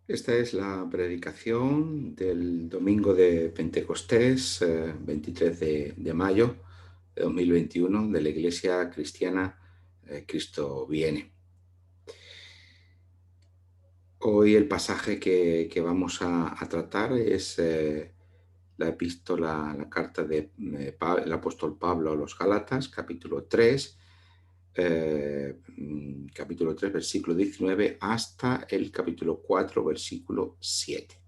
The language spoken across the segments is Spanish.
Esta es la predicación del domingo de Pentecostés, 23 de mayo de 2021, de la Iglesia Cristiana Cristo Viene. Hoy el pasaje que vamos a tratar es la epístola, la carta del apóstol Pablo a los Gálatas, capítulo 3, versículo 19, hasta el capítulo 4, versículo 7.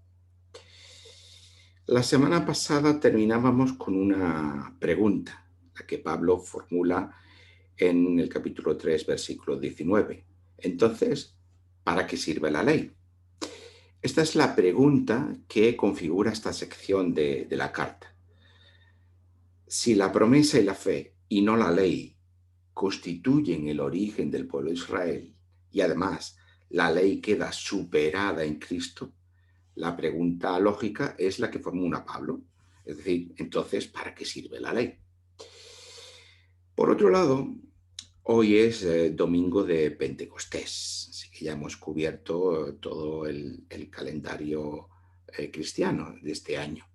La semana pasada terminábamos con una pregunta, la que Pablo formula en el capítulo 3, versículo 19. Entonces, ¿para qué sirve la ley? Esta es la pregunta que configura esta sección de la carta. Si la promesa y la fe, y no la ley, constituyen el origen del pueblo de Israel, y además la ley queda superada en Cristo, la pregunta lógica es la que formula Pablo. Es decir, entonces, ¿para qué sirve la ley? Por otro lado, hoy es domingo de Pentecostés, así que ya hemos cubierto todo el calendario cristiano de este año.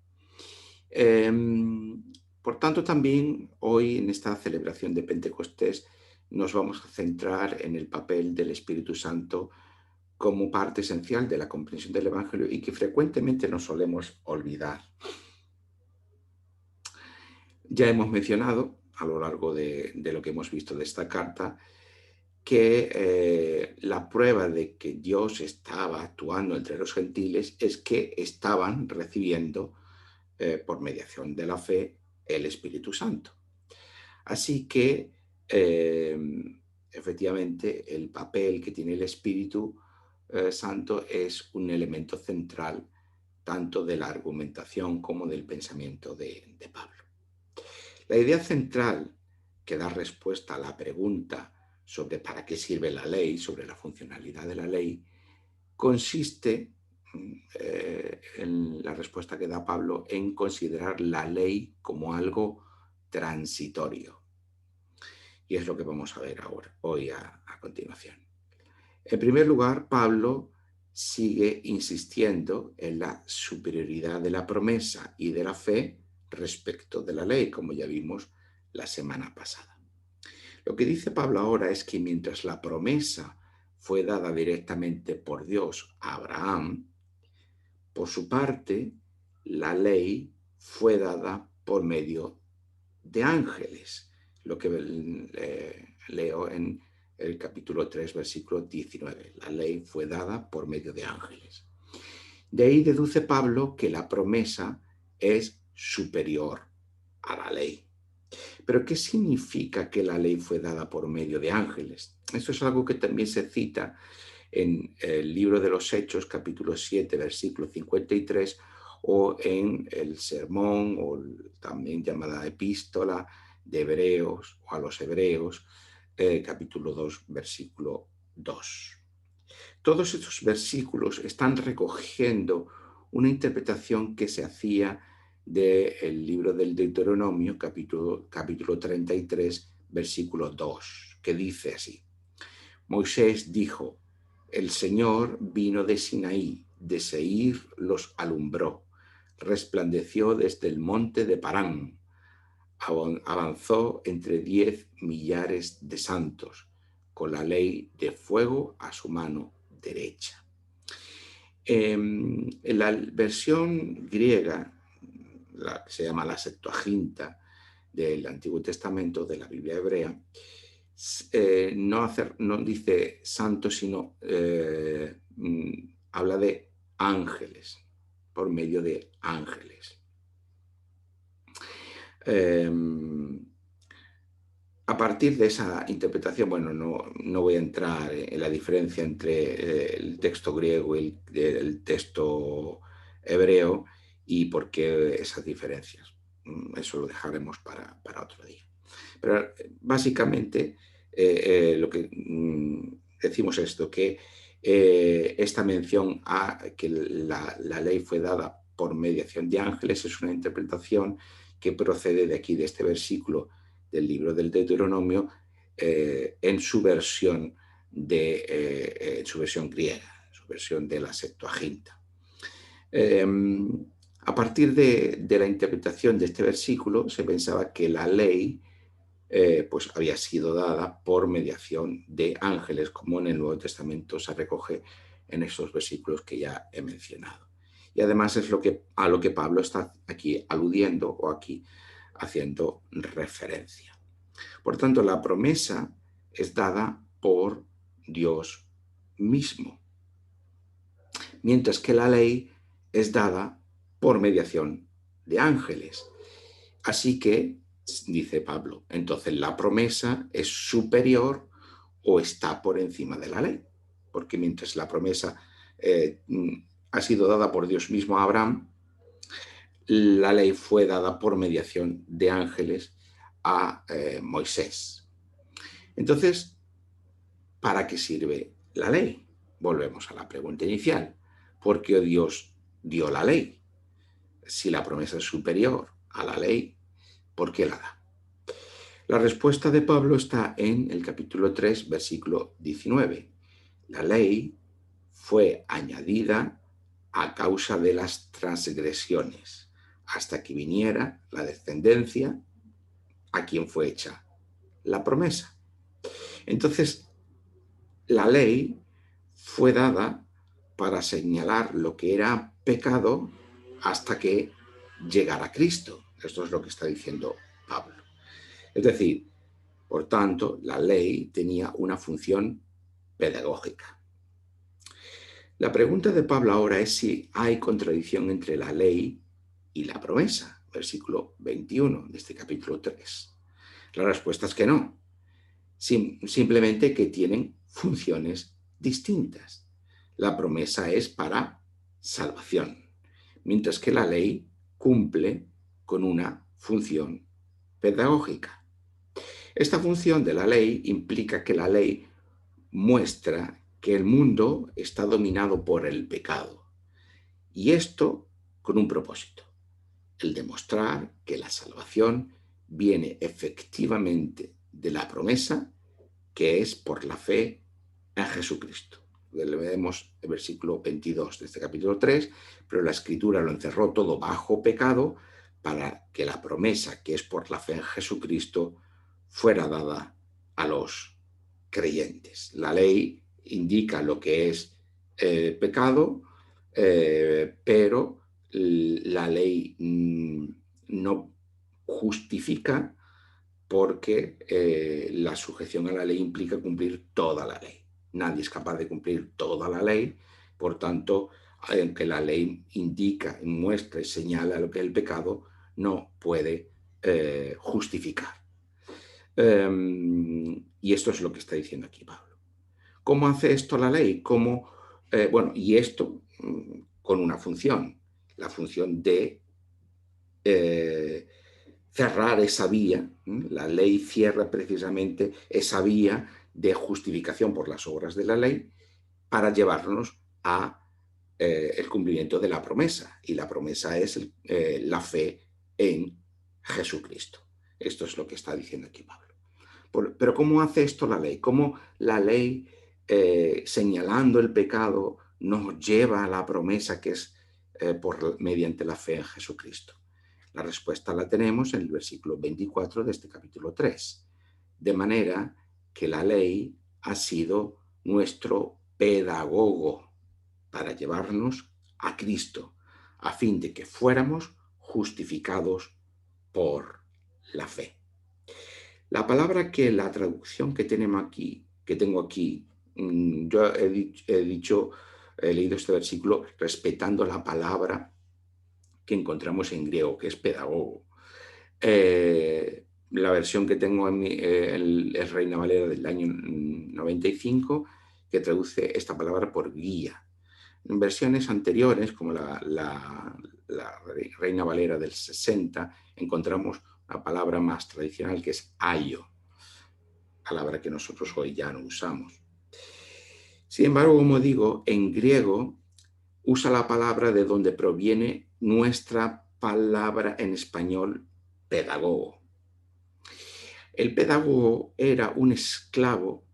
Por tanto, también hoy en esta celebración de Pentecostés nos vamos a centrar en el papel del Espíritu Santo como parte esencial de la comprensión del Evangelio y que frecuentemente nos solemos olvidar. Ya hemos mencionado a lo largo de lo que hemos visto de esta carta que la prueba de que Dios estaba actuando entre los gentiles es que estaban recibiendo por mediación de la fe el Espíritu Santo. Así que eh, efectivamente el papel que tiene el Espíritu Santo es un elemento central tanto de la argumentación como del pensamiento de Pablo. La idea central que da respuesta a la pregunta sobre para qué sirve la ley, sobre la funcionalidad de la ley, consiste en la respuesta que da Pablo en considerar la ley como algo transitorio. Y es lo que vamos a ver ahora, hoy a continuación. En primer lugar, Pablo sigue insistiendo en la superioridad de la promesa y de la fe respecto de la ley, como ya vimos la semana pasada. Lo que dice Pablo ahora es que mientras la promesa fue dada directamente por Dios a Abraham, por su parte, la ley fue dada por medio de ángeles, lo que leo en el capítulo 3, versículo 19. La ley fue dada por medio de ángeles. De ahí deduce Pablo que la promesa es superior a la ley. Pero ¿qué significa que la ley fue dada por medio de ángeles? Eso es algo que también se cita en el libro de los Hechos, capítulo 7, versículo 53, o en el sermón, o también llamada epístola de Hebreos, o a los Hebreos, capítulo 2, versículo 2. Todos estos versículos están recogiendo una interpretación que se hacía del libro del Deuteronomio, capítulo 33, versículo 2, que dice así: Moisés dijo, el Señor vino de Sinaí, de Seir los alumbró, resplandeció desde el monte de Parán, avanzó entre 10 millares de santos, con la ley de fuego a su mano derecha. En la versión griega, la que se llama la Septuaginta del Antiguo Testamento, de la Biblia hebrea, no dice santo, sino habla de ángeles, por medio de ángeles. A partir de esa interpretación, bueno, no voy a entrar en la diferencia entre el texto griego y el texto hebreo y por qué esas diferencias. Eso lo dejaremos para otro día. Pero básicamente lo que decimos es esto, que esta mención a que la ley fue dada por mediación de ángeles es una interpretación que procede de aquí, de este versículo del libro del Deuteronomio, en su versión griega, versión de la Septuaginta. A partir de la interpretación de este versículo se pensaba que la ley pues había sido dada por mediación de ángeles, como en el Nuevo Testamento se recoge en esos versículos que ya he mencionado. Y además es a lo que Pablo está aquí aludiendo o aquí haciendo referencia. Por tanto, la promesa es dada por Dios mismo, mientras que la ley es dada por mediación de ángeles. Así que, dice Pablo, entonces la promesa es superior o está por encima de la ley, porque mientras la promesa ha sido dada por Dios mismo a Abraham, la ley fue dada por mediación de ángeles a Moisés. Entonces, ¿para qué sirve la ley? Volvemos a la pregunta inicial. ¿Por qué Dios dio la ley? Si la promesa es superior a la ley, ¿por qué la da? La respuesta de Pablo está en el capítulo 3, versículo 19. La ley fue añadida a causa de las transgresiones, hasta que viniera la descendencia a quien fue hecha la promesa. Entonces, la ley fue dada para señalar lo que era pecado hasta que llegara Cristo. Esto es lo que está diciendo Pablo. Es decir, por tanto, la ley tenía una función pedagógica. La pregunta de Pablo ahora es si hay contradicción entre la ley y la promesa, versículo 21 de este capítulo 3. La respuesta es que no, simplemente que tienen funciones distintas. La promesa es para salvación, mientras que la ley cumple con una función pedagógica. Esta función de la ley implica que la ley muestra que el mundo está dominado por el pecado. Y esto con un propósito, el demostrar que la salvación viene efectivamente de la promesa, que es por la fe en Jesucristo. Leemos el versículo 22 de este capítulo 3, pero la Escritura lo encerró todo bajo pecado para que la promesa, que es por la fe en Jesucristo, fuera dada a los creyentes. La ley indica lo que es pecado, pero la ley no justifica, porque la sujeción a la ley implica cumplir toda la ley. Nadie es capaz de cumplir toda la ley, por tanto, aunque la ley indica, muestra y señala lo que es el pecado, no puede justificar. Y esto es lo que está diciendo aquí Pablo. ¿Cómo hace esto la ley? Y esto con una función, la función de cerrar esa vía. La ley cierra precisamente esa vía de justificación por las obras de la ley para llevarnos a el cumplimiento de la promesa. Y la promesa es la fe en Jesucristo. Esto es lo que está diciendo aquí Pablo. Pero ¿cómo hace esto la ley? ¿Cómo la ley, señalando el pecado, nos lleva a la promesa que es mediante la fe en Jesucristo? La respuesta la tenemos en el versículo 24 de este capítulo 3. De manera que la ley ha sido nuestro pedagogo para llevarnos a Cristo, a fin de que fuéramos justificados por la fe. La palabra que la traducción que tengo aquí, yo he leído este versículo respetando la palabra que encontramos en griego, que es pedagogo. La versión que tengo es Reina Valera del año 95, que traduce esta palabra por guía. En versiones anteriores, como la Reina Valera del 60, encontramos una palabra más tradicional que es ayo, palabra que nosotros hoy ya no usamos. Sin embargo, como digo, en griego usa la palabra de donde proviene nuestra palabra en español pedagogo. El pedagogo era un esclavo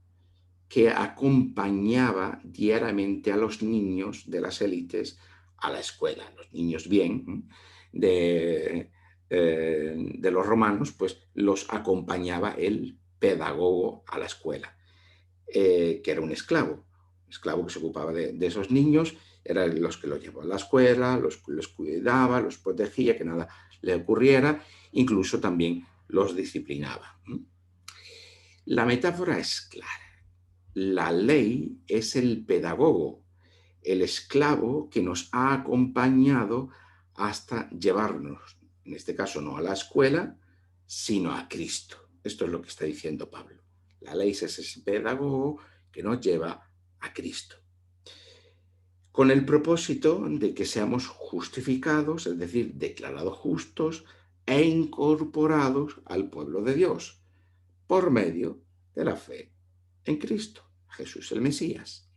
que acompañaba diariamente a los niños de las élites a la escuela. Los niños bien de los romanos, pues los acompañaba el pedagogo a la escuela, que era un esclavo que se ocupaba de esos niños, eran los que los llevaba a la escuela, los cuidaba, los protegía, que nada le ocurriera, incluso también los disciplinaba. La metáfora es clara. La ley es el pedagogo, el esclavo que nos ha acompañado hasta llevarnos, en este caso no a la escuela, sino a Cristo. Esto es lo que está diciendo Pablo. La ley es ese pedagogo que nos lleva a Cristo, con el propósito de que seamos justificados, es decir, declarados justos e incorporados al pueblo de Dios por medio de la fe en Cristo, Jesús el Mesías.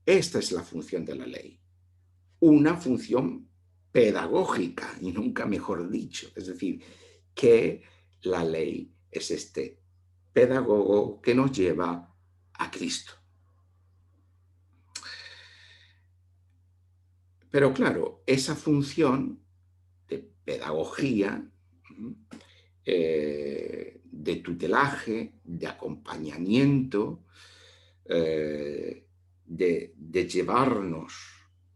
Esta es la función de la ley, una función pedagógica, y nunca mejor dicho, es decir, que la ley es este pedagogo que nos lleva a Cristo. Pero claro, esa función de pedagogía, de tutelaje, de acompañamiento, de llevarnos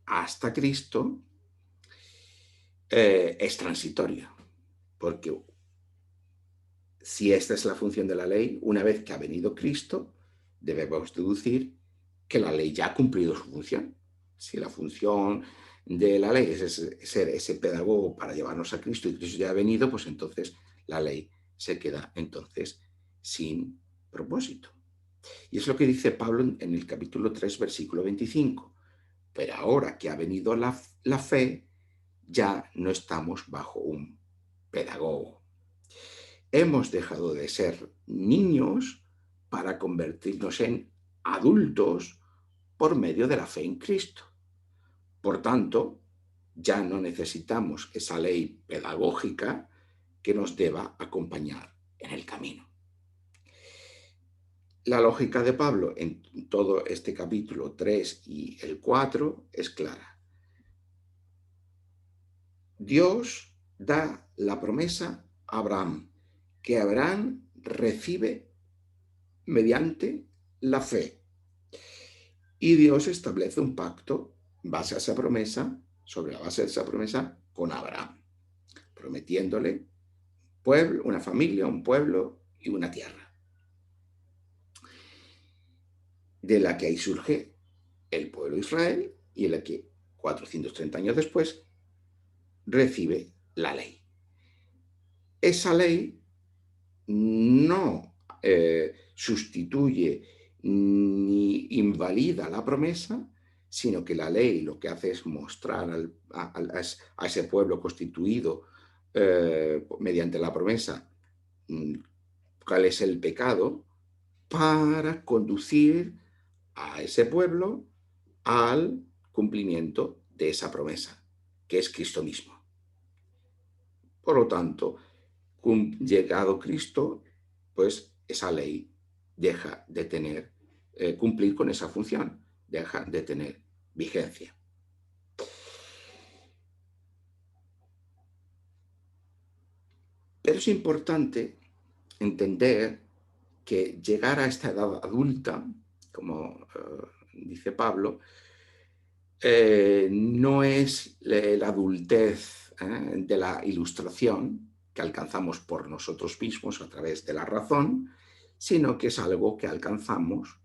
hasta Cristo, es transitoria, porque si esta es la función de la ley, una vez que ha venido Cristo, debemos deducir que la ley ya ha cumplido su función. Si la función de la ley es ser ese pedagogo para llevarnos a Cristo y Cristo ya ha venido, pues entonces la ley se queda entonces sin propósito. Y es lo que dice Pablo en el capítulo 3, versículo 25. Pero ahora que ha venido la fe, ya no estamos bajo un pedagogo. Hemos dejado de ser niños para convertirnos en adultos por medio de la fe en Cristo. Por tanto, ya no necesitamos esa ley pedagógica que nos deba acompañar en el camino. La lógica de Pablo en todo este capítulo 3 y el 4 es clara. Dios da la promesa a Abraham, que Abraham recibe mediante la fe. Y Dios establece un pacto base a esa promesa, sobre la base de esa promesa, con Abraham, prometiéndole pueblo, una familia, un pueblo y una tierra, de la que ahí surge el pueblo de Israel y en la que 430 años después recibe la ley. Esa ley no sustituye ni invalida la promesa, sino que la ley lo que hace es mostrar a ese pueblo constituido mediante la promesa cuál es el pecado, para conducir a ese pueblo al cumplimiento de esa promesa, que es Cristo mismo. Por lo tanto, llegado Cristo, pues esa ley deja de tener, cumplir con esa función, deja de tener vigencia. Pero es importante entender que llegar a esta edad adulta, como dice Pablo, no es la adultez de la ilustración que alcanzamos por nosotros mismos a través de la razón, sino que es algo que alcanzamos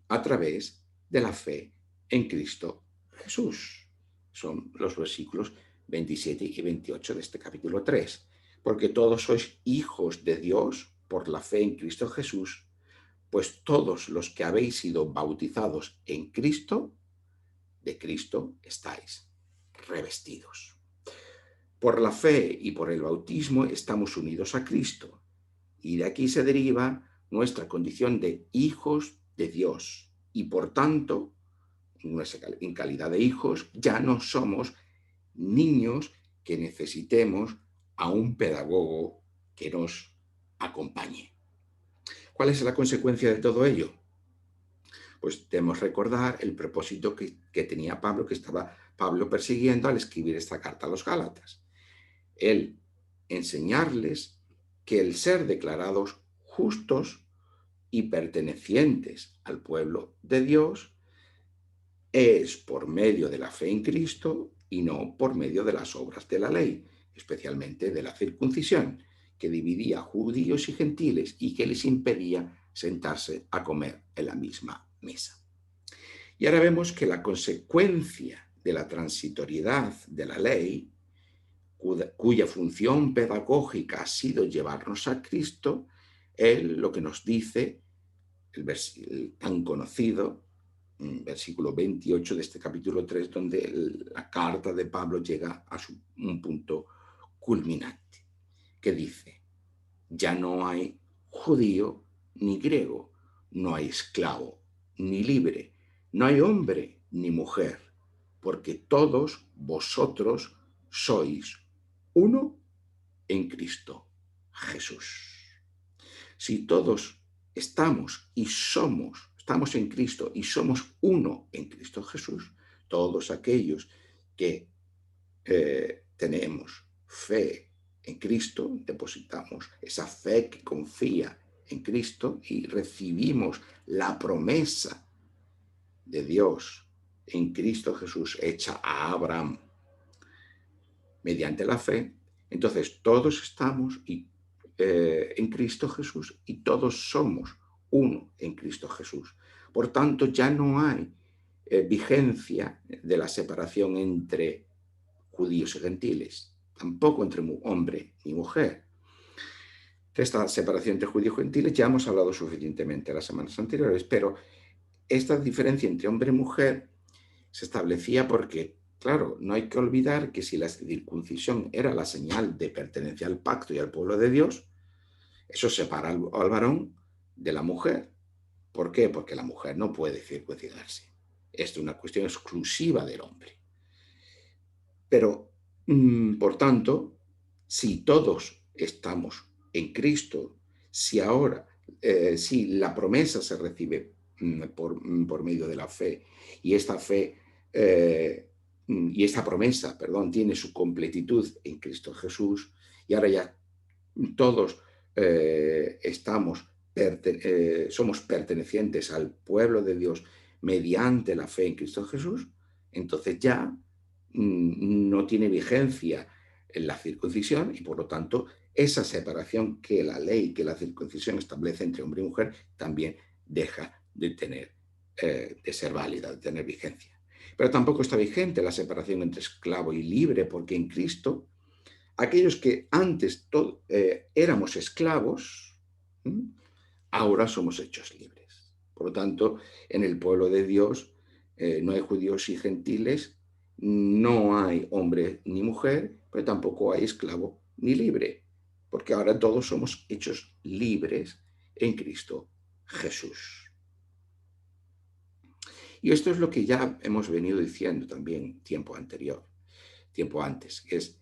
a través de la fe en Cristo Jesús. Son los versículos 27 y 28 de este capítulo 3. Porque todos sois hijos de Dios por la fe en Cristo Jesús, pues todos los que habéis sido bautizados en Cristo, de Cristo estáis revestidos. Por la fe y por el bautismo estamos unidos a Cristo, y de aquí se deriva nuestra condición de hijos de Dios. Y por tanto, en calidad de hijos, ya no somos niños que necesitemos a un pedagogo que nos acompañe. ¿Cuál es la consecuencia de todo ello? Pues debemos recordar el propósito que tenía Pablo, que estaba Pablo persiguiendo al escribir esta carta a los Gálatas. Él enseñarles que el ser declarados justos y pertenecientes al pueblo de Dios es por medio de la fe en Cristo y no por medio de las obras de la ley, especialmente de la circuncisión, que dividía judíos y gentiles y que les impedía sentarse a comer en la misma mesa. Y ahora vemos que la consecuencia de la transitoriedad de la ley, cuya función pedagógica ha sido llevarnos a Cristo, es lo que nos dice el tan conocido versículo 28 de este capítulo 3, donde la carta de Pablo llega a un punto culminante, que dice: ya no hay judío ni griego, no hay esclavo ni libre, no hay hombre ni mujer, porque todos vosotros sois uno en Cristo Jesús. Si todos estamos en Cristo y somos uno en Cristo Jesús, todos aquellos que tenemos fe en Cristo, depositamos esa fe que confía en Cristo y recibimos la promesa de Dios en Cristo Jesús hecha a Abraham mediante la fe, entonces todos estamos en Cristo Jesús y todos somos uno en Cristo Jesús. Por tanto, ya no hay vigencia de la separación entre judíos y gentiles, tampoco entre hombre y mujer. De esta separación entre judíos y gentiles ya hemos hablado suficientemente las semanas anteriores, pero esta diferencia entre hombre y mujer se establecía porque, claro, no hay que olvidar que si la circuncisión era la señal de pertenencia al pacto y al pueblo de Dios, eso separa al varón de la mujer. ¿Por qué? Porque la mujer no puede circuncidarse. Esto es una cuestión exclusiva del hombre. Pero, por tanto, si todos estamos en Cristo, si ahora, si la promesa se recibe por medio de la fe y esta fe y esta promesa, perdón, tiene su completitud en Cristo Jesús y ahora ya todos somos pertenecientes al pueblo de Dios mediante la fe en Cristo Jesús, entonces ya no tiene vigencia en la circuncisión y por lo tanto esa separación que la ley, que la circuncisión establece entre hombre y mujer también deja de ser válida, de tener vigencia. Pero tampoco está vigente la separación entre esclavo y libre, porque en Cristo aquellos que antes éramos esclavos, ahora somos hechos libres. Por lo tanto, en el pueblo de Dios no hay judíos y gentiles, no hay hombre ni mujer, pero tampoco hay esclavo ni libre, porque ahora todos somos hechos libres en Cristo Jesús. Y esto es lo que ya hemos venido diciendo también tiempo antes, que es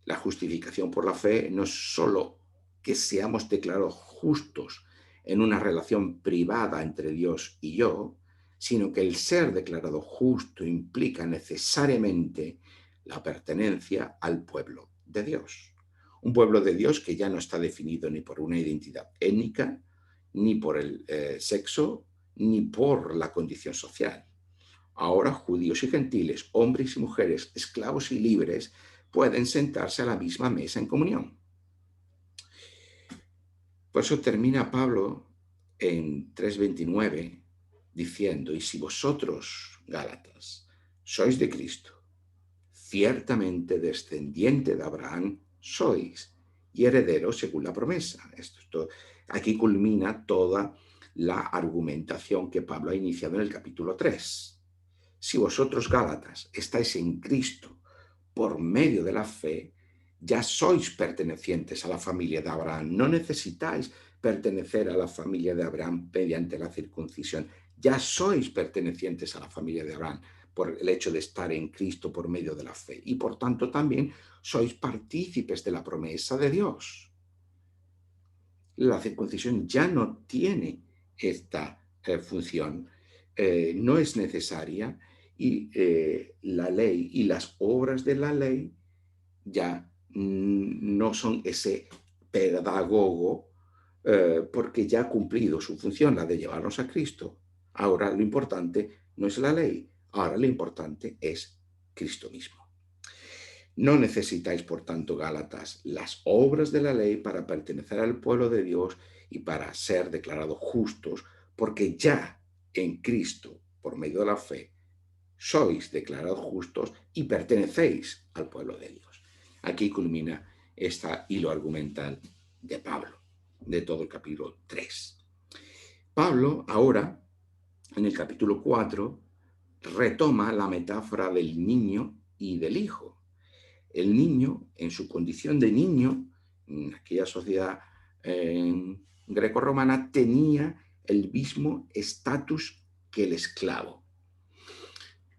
la justificación por la fe no es solo que seamos declarados justos en una relación privada entre Dios y yo, sino que el ser declarado justo implica necesariamente la pertenencia al pueblo de Dios. Un pueblo de Dios que ya no está definido ni por una identidad étnica, ni por el sexo, ni por la condición social. Ahora judíos y gentiles, hombres y mujeres, esclavos y libres, pueden sentarse a la misma mesa en comunión. Por eso termina Pablo en 3:29 diciendo: y si vosotros, Gálatas, sois de Cristo, ciertamente descendiente de Abraham sois y herederos según la promesa. Aquí culmina toda la argumentación que Pablo ha iniciado en el capítulo 3. Si vosotros, Gálatas, estáis en Cristo por medio de la fe, ya sois pertenecientes a la familia de Abraham. No necesitáis pertenecer a la familia de Abraham mediante la circuncisión. Ya sois pertenecientes a la familia de Abraham por el hecho de estar en Cristo por medio de la fe. Y por tanto también sois partícipes de la promesa de Dios. la circuncisión ya no tiene esta función, no es necesaria y la ley y las obras de la ley ya no son ese pedagogo porque ya ha cumplido su función, la de llevarnos a Cristo. Ahora lo importante no es la ley, ahora lo importante es Cristo mismo. No necesitáis, por tanto, Gálatas, las obras de la ley para pertenecer al pueblo de Dios y para ser declarados justos, porque ya en Cristo, por medio de la fe, sois declarados justos y pertenecéis al pueblo de Dios. Aquí culmina este hilo argumental de Pablo, de todo el capítulo 3. Pablo ahora, en el capítulo 4, retoma la metáfora del niño y del hijo. El niño, en su condición de niño, en aquella sociedad grecorromana, tenía el mismo estatus que el esclavo.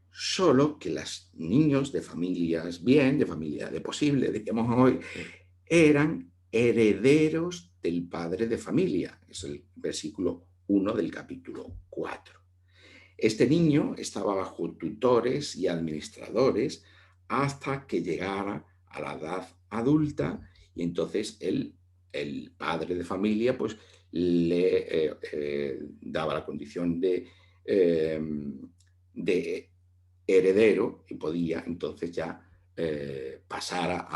Solo que los niños de familias bien, de familia de posible, digamos hoy, eran herederos del padre de familia. Es el versículo 1 del capítulo 4. Este niño estaba bajo tutores y administradores hasta que llegara a la edad adulta y entonces el padre de familia pues le daba la condición de heredero y podía entonces ya pasar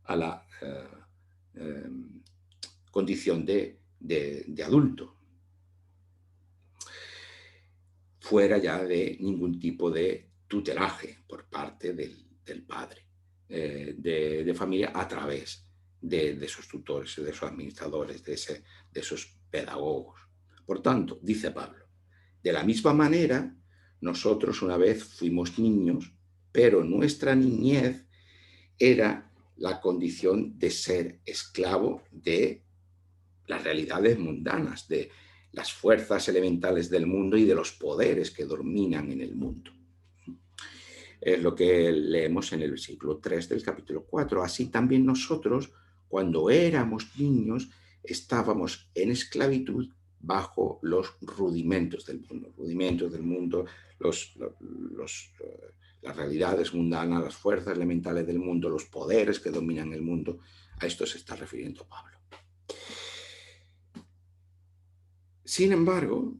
a la condición de adulto, fuera ya de ningún tipo de tutelaje por parte del padre de familia a través de esos tutores, de esos administradores, de esos pedagogos. Por tanto, dice Pablo, de la misma manera, nosotros una vez fuimos niños, pero nuestra niñez era la condición de ser esclavo de las realidades mundanas, de las fuerzas elementales del mundo y de los poderes que dominan en el mundo. Es lo que leemos en el versículo 3 del capítulo 4. Así también nosotros, cuando éramos niños, estábamos en esclavitud bajo los rudimentos del mundo, las realidades mundanas, las fuerzas elementales del mundo, los poderes que dominan el mundo. A esto se está refiriendo Pablo. Sin embargo,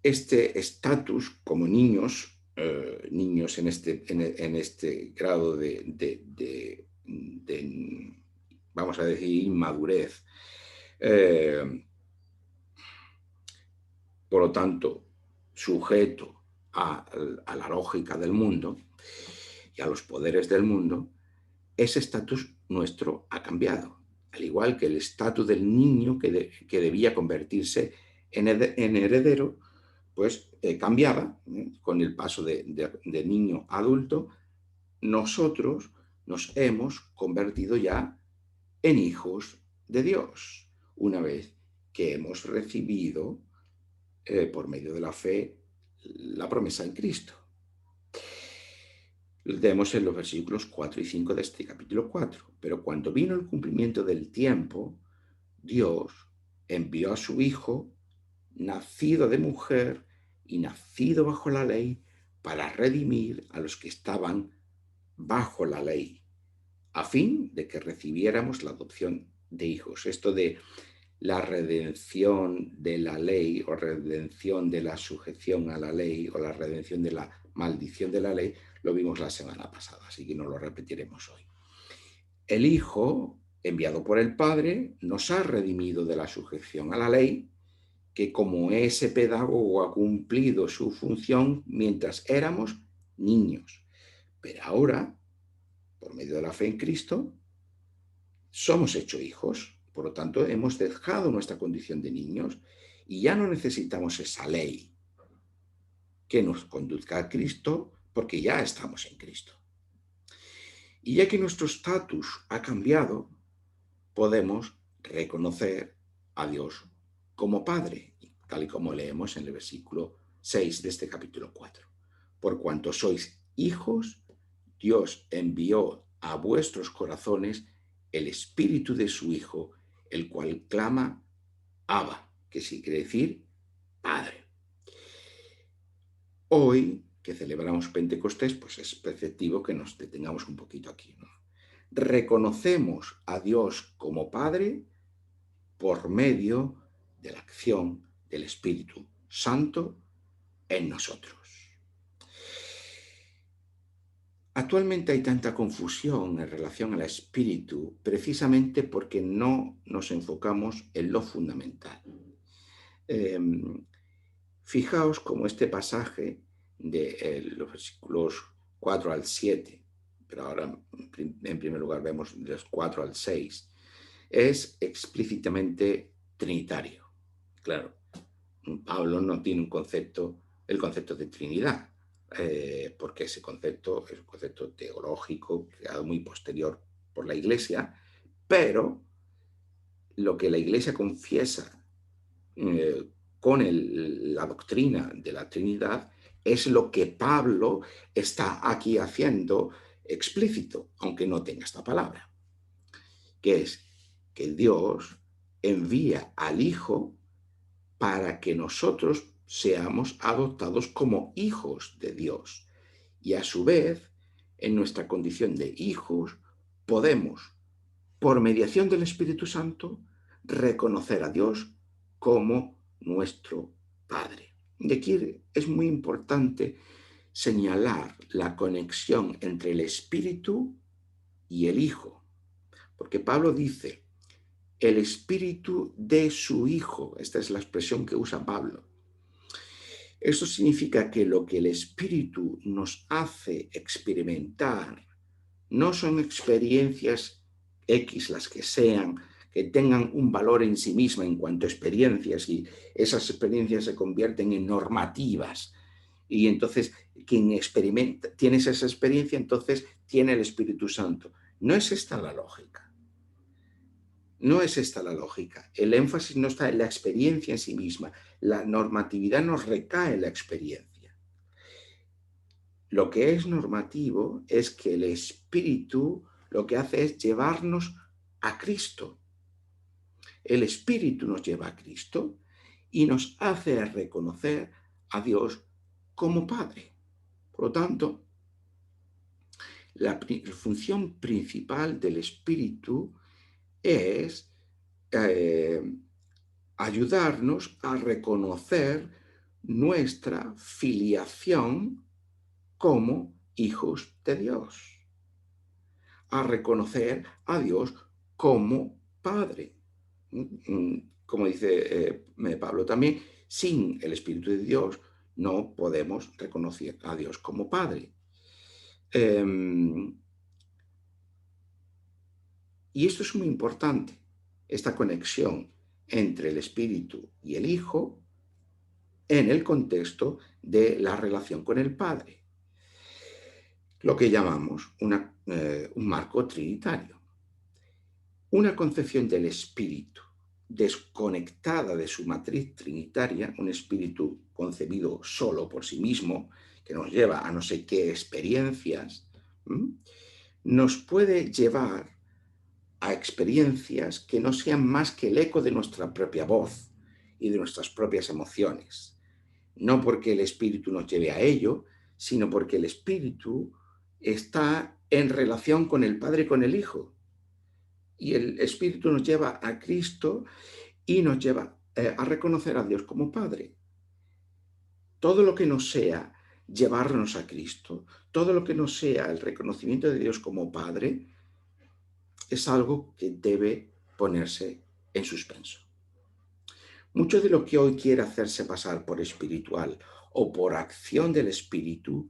este estatus como niños en este grado vamos a decir, inmadurez, por lo tanto, sujeto a la lógica del mundo y a los poderes del mundo, ese estatus nuestro ha cambiado. Al igual que el estatus del niño que debía convertirse en heredero, pues cambiaba con el paso de niño a adulto. Nosotros nos hemos convertido ya en hijos de Dios, una vez que hemos recibido por medio de la fe la promesa en Cristo. Leemos en los versículos 4 y 5 de este capítulo 4. Pero cuando vino el cumplimiento del tiempo, Dios envió a su Hijo, nacido de mujer y nacido bajo la ley, para redimir a los que estaban bajo la ley, a fin de que recibiéramos la adopción de hijos. Esto de la redención de la ley o redención de la sujeción a la ley o la redención de la maldición de la ley, lo vimos la semana pasada, así que no lo repetiremos hoy. El Hijo, enviado por el Padre, nos ha redimido de la sujeción a la ley, que como ese pedagogo ha cumplido su función mientras éramos niños. Pero ahora, por medio de la fe en Cristo, somos hechos hijos. Por lo tanto, hemos dejado nuestra condición de niños y ya no necesitamos esa ley que nos conduzca a Cristo porque ya estamos en Cristo. Y ya que nuestro estatus ha cambiado, podemos reconocer a Dios como Padre, tal y como leemos en el versículo 6 de este capítulo 4. Por cuanto sois hijos, Dios envió a vuestros corazones el Espíritu de su Hijo, el cual clama, Abba, que sí quiere decir Padre. Hoy, que celebramos Pentecostés, pues es preceptivo que nos detengamos un poquito aquí, ¿no? Reconocemos a Dios como Padre por medio de la acción del Espíritu Santo en nosotros. Actualmente hay tanta confusión en relación al espíritu precisamente porque no nos enfocamos en lo fundamental. Eh, Fijaos cómo este pasaje de los versículos 4 al 7, pero ahora en primer lugar vemos de los 4 al 6, es explícitamente trinitario. Claro, Pablo no tiene el concepto de Trinidad, porque ese concepto es un concepto teológico creado muy posterior por la Iglesia, pero lo que la Iglesia confiesa con la doctrina de la Trinidad es lo que Pablo está aquí haciendo explícito, aunque no tenga esta palabra, que es que Dios envía al Hijo para que nosotros seamos adoptados como hijos de Dios. Y a su vez, en nuestra condición de hijos, podemos, por mediación del Espíritu Santo, reconocer a Dios como nuestro Padre. Y aquí es muy importante señalar la conexión entre el Espíritu y el Hijo, porque Pablo dice, el Espíritu de su Hijo, esta es la expresión que usa Pablo. Esto significa que lo que el Espíritu nos hace experimentar no son experiencias X, las que sean, que tengan un valor en sí misma en cuanto a experiencias, y esas experiencias se convierten en normativas. Y entonces quien experimenta, tiene esa experiencia, entonces tiene el Espíritu Santo. No es esta la lógica. No es esta la lógica. El énfasis no está en la experiencia en sí misma. La normatividad nos recae en la experiencia. Lo que es normativo es que el Espíritu lo que hace es llevarnos a Cristo. El Espíritu nos lleva a Cristo y nos hace reconocer a Dios como Padre. Por lo tanto, la función principal del Espíritu es ayudarnos a reconocer nuestra filiación como hijos de Dios, a reconocer a Dios como Padre. Como dice Pablo también, sin el Espíritu de Dios no podemos reconocer a Dios como Padre. Y esto es muy importante, esta conexión entre el Espíritu y el Hijo en el contexto de la relación con el Padre, lo que llamamos un marco trinitario. Una concepción del espíritu desconectada de su matriz trinitaria, un espíritu concebido solo por sí mismo, que nos lleva a no sé qué experiencias, nos puede llevar a experiencias que no sean más que el eco de nuestra propia voz y de nuestras propias emociones. No porque el espíritu nos lleve a ello, sino porque el espíritu está en relación con el Padre y con el Hijo. Y el Espíritu nos lleva a Cristo y nos lleva a reconocer a Dios como Padre. Todo lo que no sea llevarnos a Cristo, todo lo que no sea el reconocimiento de Dios como Padre, es algo que debe ponerse en suspenso. Mucho de lo que hoy quiere hacerse pasar por espiritual o por acción del Espíritu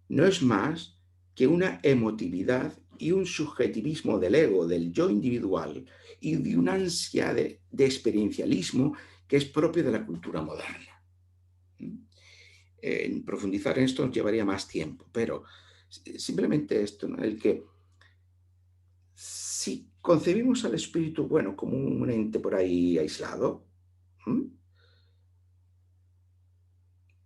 no es más que una emotividad y un subjetivismo del ego, del yo individual, y de una ansia de experiencialismo que es propio de la cultura moderna. En profundizar en esto nos llevaría más tiempo, pero simplemente esto, ¿no? El que si concebimos al espíritu, bueno, como un ente por ahí aislado,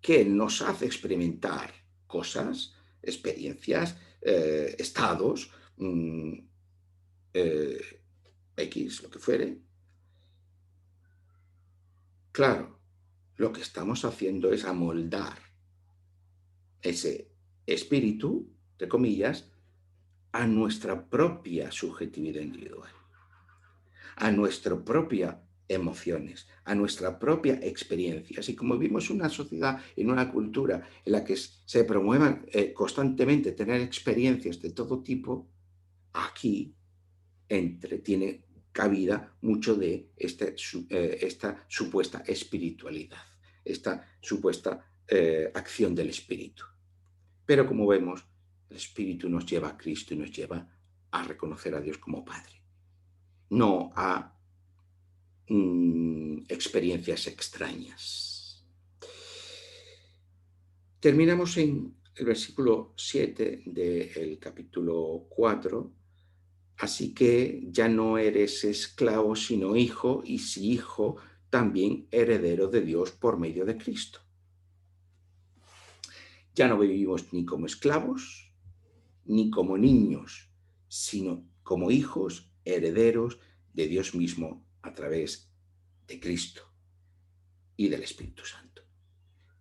que nos hace experimentar cosas, experiencias, estados, X, lo que fuere, Claro, lo que estamos haciendo es amoldar ese espíritu, de comillas, a nuestra propia subjetividad individual, a nuestras propias emociones, a nuestra propia experiencia. Así como vivimos en una sociedad, en una cultura en la que se promuevan constantemente tener experiencias de todo tipo, aquí tiene cabida mucho de esta supuesta espiritualidad, esta supuesta acción del espíritu. Pero como vemos, el espíritu nos lleva a Cristo y nos lleva a reconocer a Dios como Padre, no a experiencias extrañas. Terminamos en el versículo 7 del capítulo 4. Así que ya no eres esclavo, sino hijo, y si hijo, también heredero de Dios por medio de Cristo. Ya no vivimos ni como esclavos, ni como niños, sino como hijos, herederos de Dios mismo a través de Cristo y del Espíritu Santo.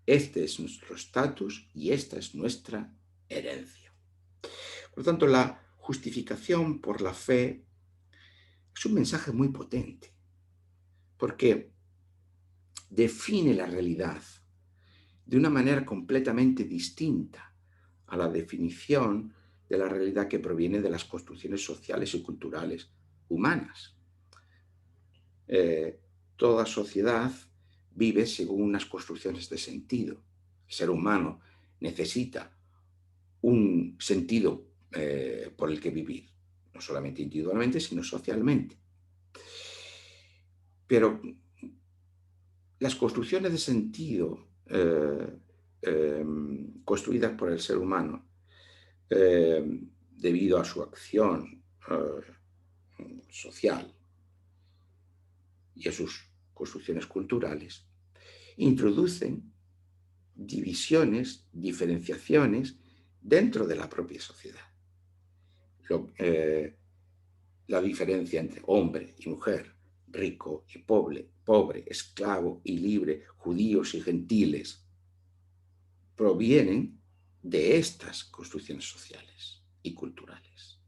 Este es nuestro estatus y esta es nuestra herencia. Por lo tanto, la justificación por la fe es un mensaje muy potente, porque define la realidad de una manera completamente distinta a la definición de la realidad que proviene de las construcciones sociales y culturales humanas. Toda sociedad vive según unas construcciones de sentido. El ser humano necesita un sentido por el que vivir, no solamente individualmente, sino socialmente. Pero las construcciones de sentido construidas por el ser humano debido a su acción social y a sus construcciones culturales, introducen divisiones, diferenciaciones dentro de la propia sociedad. La diferencia entre hombre y mujer, rico y pobre, esclavo y libre, judíos y gentiles, provienen de estas construcciones sociales y culturales.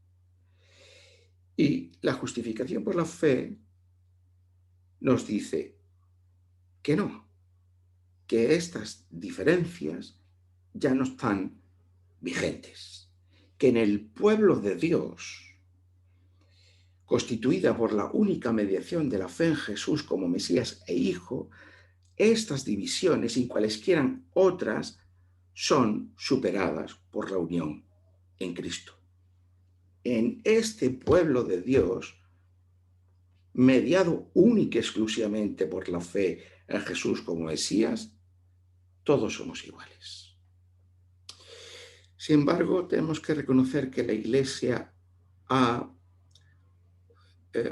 Y la justificación por la fe nos dice que no, que estas diferencias ya no están vigentes, que en el pueblo de Dios, constituida por la única mediación de la fe en Jesús como Mesías e Hijo, estas divisiones y cualesquiera otras son superadas por la unión en Cristo. En este pueblo de Dios, mediado única y exclusivamente por la fe en Jesús como Mesías, todos somos iguales. Sin embargo, tenemos que reconocer que la Iglesia ha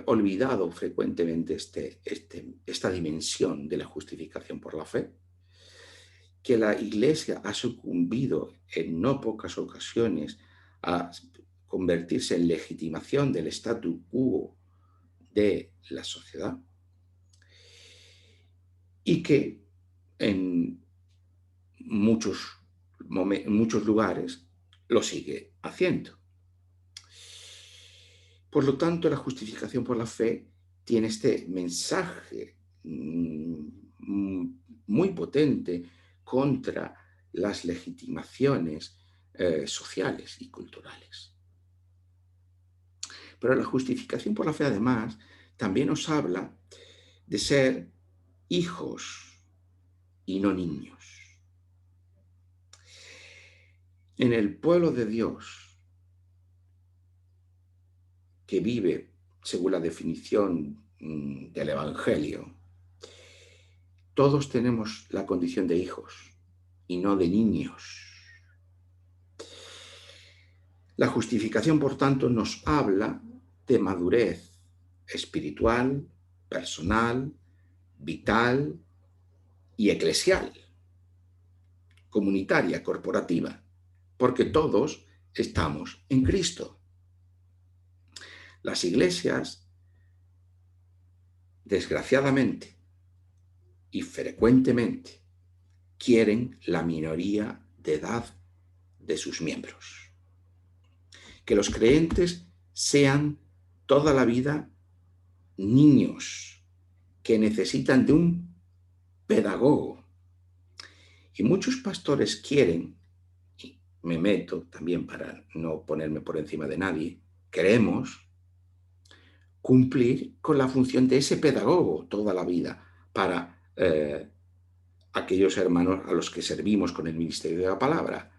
olvidado frecuentemente esta dimensión de la justificación por la fe, que la Iglesia ha sucumbido en no pocas ocasiones a convertirse en legitimación del statu quo de la sociedad y que en muchos lugares lo sigue haciendo. Por lo tanto, la justificación por la fe tiene este mensaje muy potente contra las legitimaciones sociales y culturales. Pero la justificación por la fe, además, también nos habla de ser hijos y no niños. En el pueblo de Dios, que vive según la definición del Evangelio, todos tenemos la condición de hijos y no de niños. La justificación, por tanto, nos habla de madurez espiritual, personal, vital y eclesial, comunitaria, corporativa, porque todos estamos en Cristo. Las iglesias, desgraciadamente, y frecuentemente quieren la minoría de edad de sus miembros. Que los creyentes sean toda la vida niños que necesitan de un pedagogo. Y muchos pastores quieren, y me meto también para no ponerme por encima de nadie, queremos cumplir con la función de ese pedagogo toda la vida para aquellos hermanos a los que servimos con el ministerio de la palabra,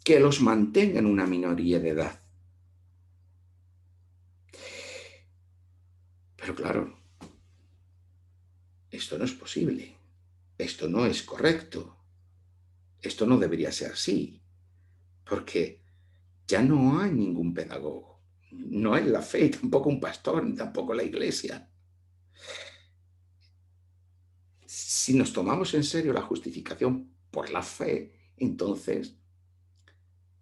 que los mantengan una minoría de edad. Pero claro, esto no es posible, esto no es correcto, esto no debería ser así, porque ya no hay ningún pedagogo, no hay la fe, tampoco un pastor, ni tampoco la iglesia. Si nos tomamos en serio la justificación por la fe, entonces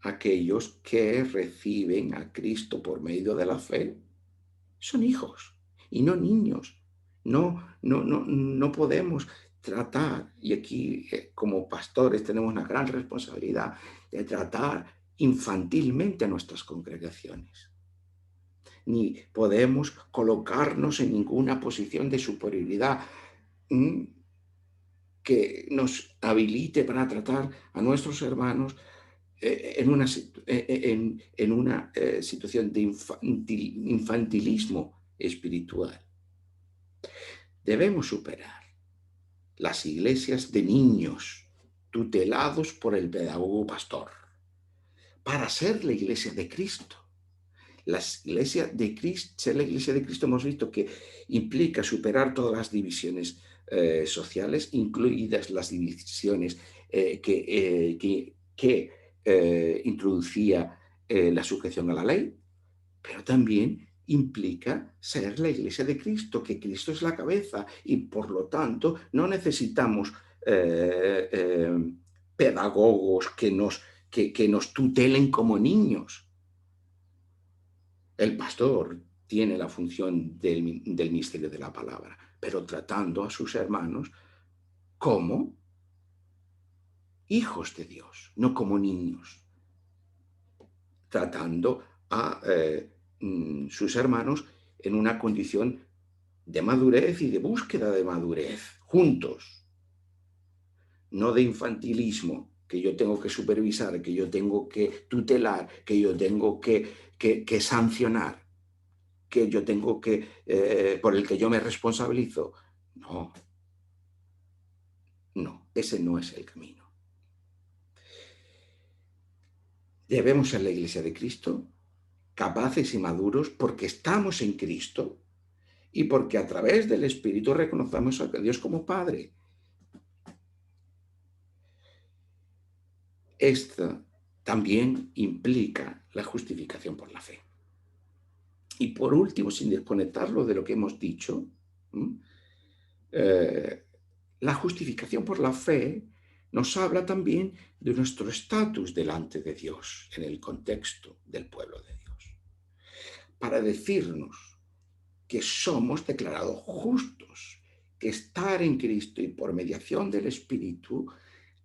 aquellos que reciben a Cristo por medio de la fe son hijos y no niños. No podemos tratar, y aquí como pastores tenemos una gran responsabilidad de tratar infantilmente a nuestras congregaciones. Ni podemos colocarnos en ninguna posición de superioridad que nos habilite para tratar a nuestros hermanos en una situación de infantilismo espiritual. Debemos superar las iglesias de niños tutelados por el pedagogo pastor para ser la iglesia de Cristo. Ser la iglesia de Cristo hemos visto que implica superar todas las divisiones sociales, incluidas las divisiones que introducía la sujeción a la ley, pero también implica ser la iglesia de Cristo, que Cristo es la cabeza y por lo tanto no necesitamos pedagogos que nos tutelen como niños. El pastor tiene la función del misterio de la palabra, pero tratando a sus hermanos como hijos de Dios, no como niños. Tratando a sus hermanos en una condición de madurez y de búsqueda de madurez, juntos. No de infantilismo, que yo tengo que supervisar, que yo tengo que tutelar, que yo tengo que sancionar, que yo tengo por el que yo me responsabilizo. No, ese no es el camino. Debemos ser la iglesia de Cristo, capaces y maduros porque estamos en Cristo y porque a través del Espíritu reconocemos a Dios como Padre. Esto también implica la justificación por la fe. Y por último, sin desconectarlo de lo que hemos dicho, la justificación por la fe nos habla también de nuestro estatus delante de Dios en el contexto del pueblo de Dios, para decirnos que somos declarados justos, que estar en Cristo y por mediación del Espíritu,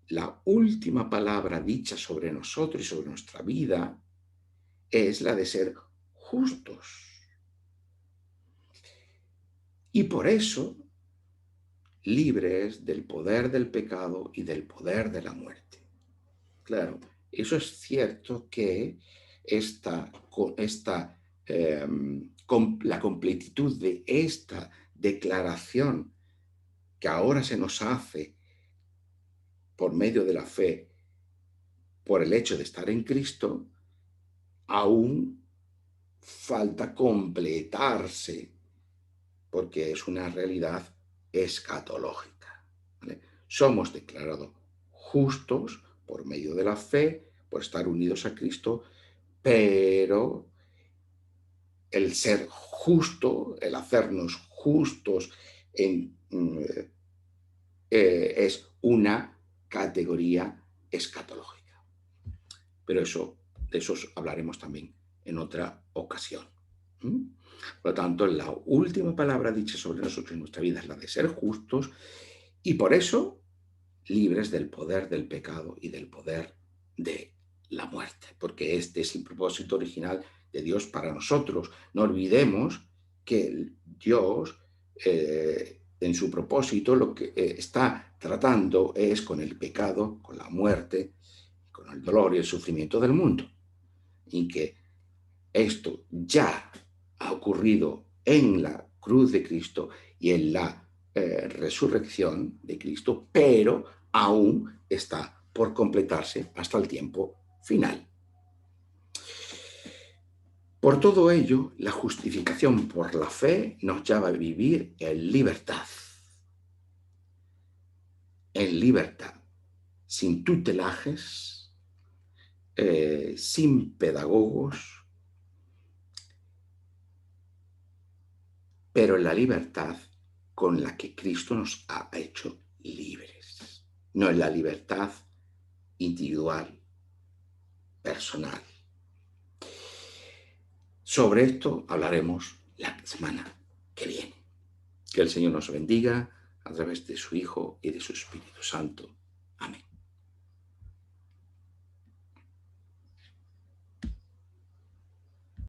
la última palabra dicha sobre nosotros y sobre nuestra vida es la de ser justos. Y por eso, libres del poder del pecado y del poder de la muerte. Claro, eso es cierto que la completitud de esta declaración que ahora se nos hace por medio de la fe, por el hecho de estar en Cristo, aún falta completarse, porque es una realidad escatológica, ¿vale? Somos declarados justos por medio de la fe, por estar unidos a Cristo, pero el ser justo, el hacernos justos es una categoría escatológica. Pero de eso hablaremos también en otra ocasión. Por lo tanto, la última palabra dicha sobre nosotros en nuestra vida es la de ser justos Y por eso, libres del poder del pecado y del poder de la muerte, porque este es el propósito original de Dios para nosotros. No olvidemos que Dios, en su propósito, lo que está tratando es con el pecado, con la muerte, con el dolor y el sufrimiento del mundo. Y que esto ya ha ocurrido en la cruz de Cristo y en la resurrección de Cristo, pero aún está por completarse hasta el tiempo final. Por todo ello, la justificación por la fe nos lleva a vivir en libertad, sin tutelajes, sin pedagogos, pero en la libertad con la que Cristo nos ha hecho libres, no en la libertad individual, personal. Sobre esto hablaremos la semana que viene. Que el Señor nos bendiga a través de su Hijo y de su Espíritu Santo. Amén.